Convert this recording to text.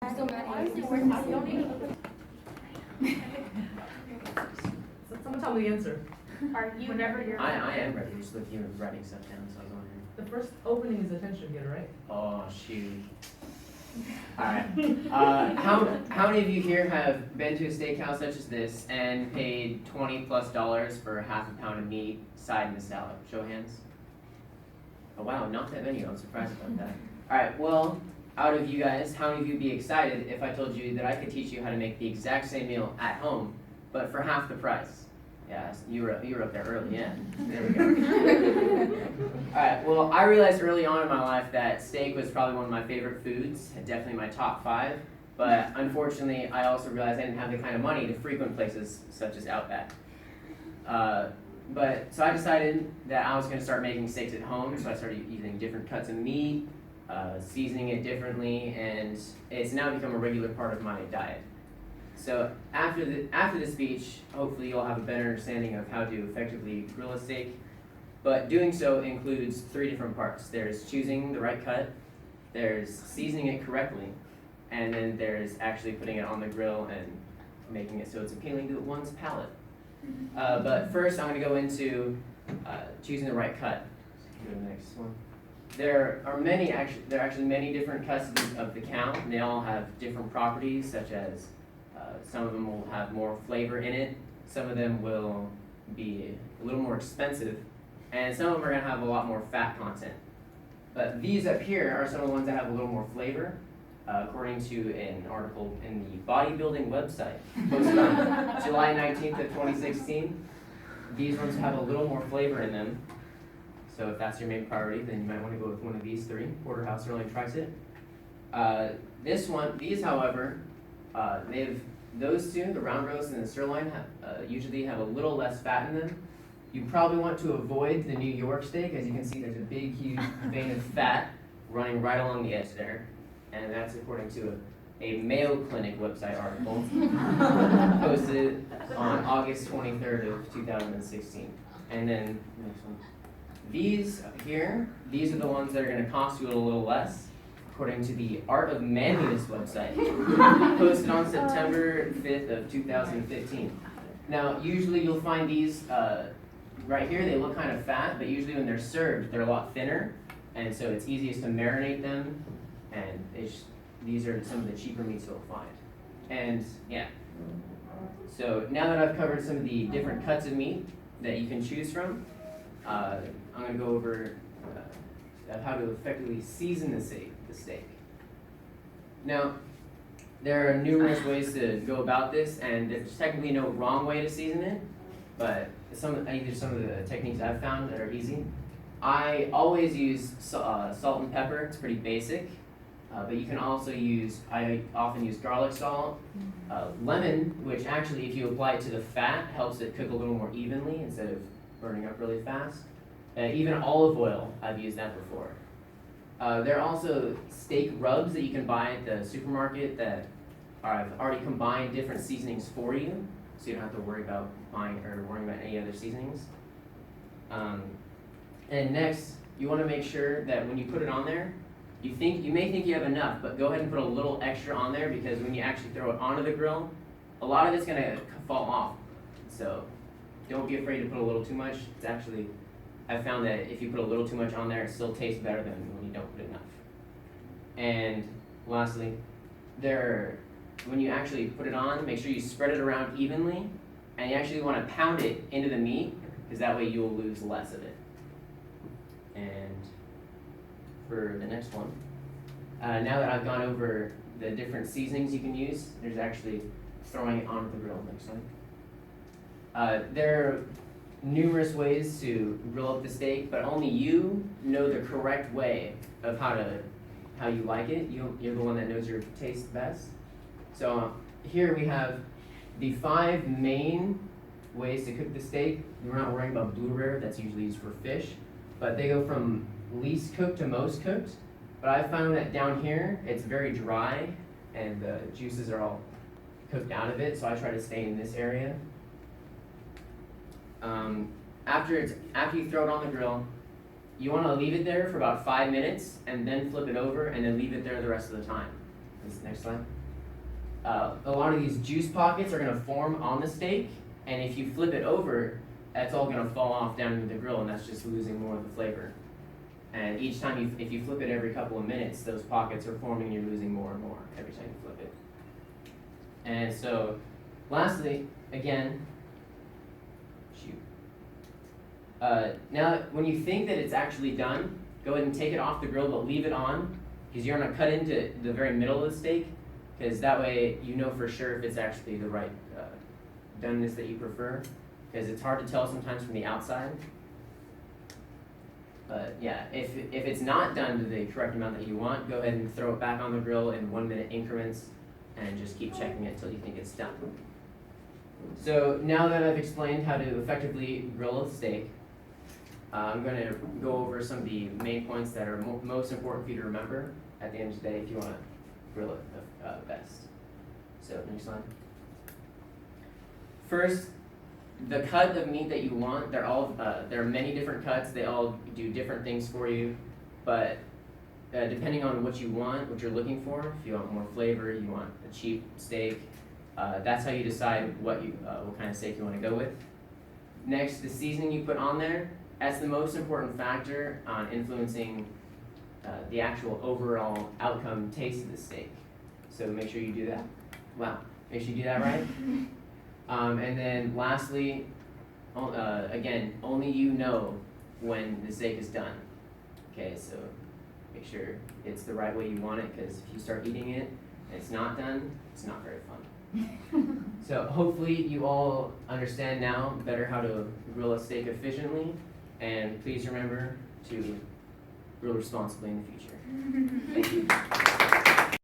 Someone tell me the answer. Are you whenever you're? I am ready. Just looking at writing stuff down, so I was wondering. The first opening is attention getter, right? Oh shoot. Alright. How many of you here have been to a steakhouse such as this and paid $20+ for half a pound of meat, side and a salad? Show of hands. Oh wow, not that many. I'm surprised about that. Alright, well, out of you guys, how many of you would be excited if I told you that I could teach you how to make the exact same meal at home, but for half the price? Yeah, you were up there early, yeah. There we go. Alright, well, I realized early on in my life that steak was probably one of my favorite foods, definitely my top 5, but unfortunately, I also realized I didn't have the kind of money to frequent places such as Outback. So I decided that I was going to start making steaks at home, so I started using different cuts of meat, seasoning it differently, and it's now become a regular part of my diet. So after the speech, hopefully you'll have a better understanding of how to effectively grill a steak, but doing so includes 3 different parts. There's choosing the right cut, there's seasoning it correctly, and then there's actually putting it on the grill and making it so it's appealing to one's palate. But first I'm going to go into choosing the right cut. Go to the next one. There are actually many different cuts of the cow, and they all have different properties, such as some of them will have more flavor in it, some of them will be a little more expensive, and some of them are going to have a lot more fat content. But these up here are some of the ones that have a little more flavor, according to an article in the bodybuilding website posted on July 19th of 2016. These ones have a little more flavor in them, so if that's your main priority, then you might want to go with one of these 3, Porterhouse Sirloin Tri-Tip. These however, those 2, the round roast and the sirloin, usually have a little less fat in them. You probably want to avoid the New York steak. As you can see, there's a big, huge vein of fat running right along the edge there. And that's according to a Mayo Clinic website article posted on August 23rd of 2016. And then, next one. These here, these are the ones that are going to cost you a little less, according to the Art of Manliness website, posted on September 5th of 2015. Now, usually you'll find these right here, they look kind of fat, but usually when they're served, they're a lot thinner, and so it's easiest to marinate them, and these are some of the cheaper meats you'll find. And yeah, so now that I've covered some of the different cuts of meat that you can choose from, I'm going to go over how to effectively season the steak. Now, there are numerous ways to go about this, and there's technically no wrong way to season it, but some of the techniques I've found that are easy. I always use salt and pepper. It's pretty basic, but you can also I often use garlic salt, lemon, which actually if you apply it to the fat helps it cook a little more evenly instead of burning up really fast. Even olive oil, I've used that before. There are also steak rubs that you can buy at the supermarket that I've already combined different seasonings for you, so you don't have to worry about worrying about any other seasonings. And next, you want to make sure that when you put it on there, you may think you have enough, but go ahead and put a little extra on there, because when you actually throw it onto the grill, a lot of it's going to fall off. So don't be afraid to put a little too much. I've found that if you put a little too much on there, it still tastes better than when you don't put enough. And lastly, when you actually put it on, make sure you spread it around evenly, and you actually want to pound it into the meat, because that way you'll lose less of it. And for the next one, now that I've gone over the different seasonings you can use, there's actually throwing it onto the grill next time. There are numerous ways to grill up the steak, but only you know the correct way of how you like it. You're the one that knows your taste best. So here we have the 5 main ways to cook the steak. We're not worrying about blue rare, that's usually used for fish, but they go from least cooked to most cooked. But I found that down here it's very dry and the juices are all cooked out of it, so I try to stay in this area. After you throw it on the grill, you want to leave it there for about 5 minutes and then flip it over and then leave it there the rest of the time. This next slide. A lot of these juice pockets are gonna form on the steak, and if you flip it over, that's all gonna fall off down into the grill, and that's just losing more of the flavor. And each time if you flip it every couple of minutes, those pockets are forming, you're losing more and more every time you flip it. And so, lastly, again, now when you think that it's actually done, go ahead and take it off the grill, but leave it on, because you're gonna cut into the very middle of the steak, because that way you know for sure if it's actually the right doneness that you prefer, because it's hard to tell sometimes from the outside. But yeah, if it's not done to the correct amount that you want, go ahead and throw it back on the grill in 1 minute increments and just keep checking it until you think it's done. So now that I've explained how to effectively grill a steak, I'm going to go over some of the main points that are most important for you to remember at the end of the day if you want to grill it best. So next slide. First, the cut of meat that you want, there are many different cuts, they all do different things for you, but depending on what you want, what you're looking for, if you want more flavor, you want a cheap steak, that's how you decide what kind of steak you want to go with. Next, the seasoning you put on there, that's the most important factor on influencing the actual overall outcome taste of the steak. So make sure you do that. Wow, make sure you do that right. And then lastly, again, only you know when the steak is done. Okay, so make sure it's the right way you want it, because if you start eating it and it's not done, it's not very fun. So hopefully you all understand now better how to grill a steak efficiently, and please remember to grill responsibly in the future. Thank you.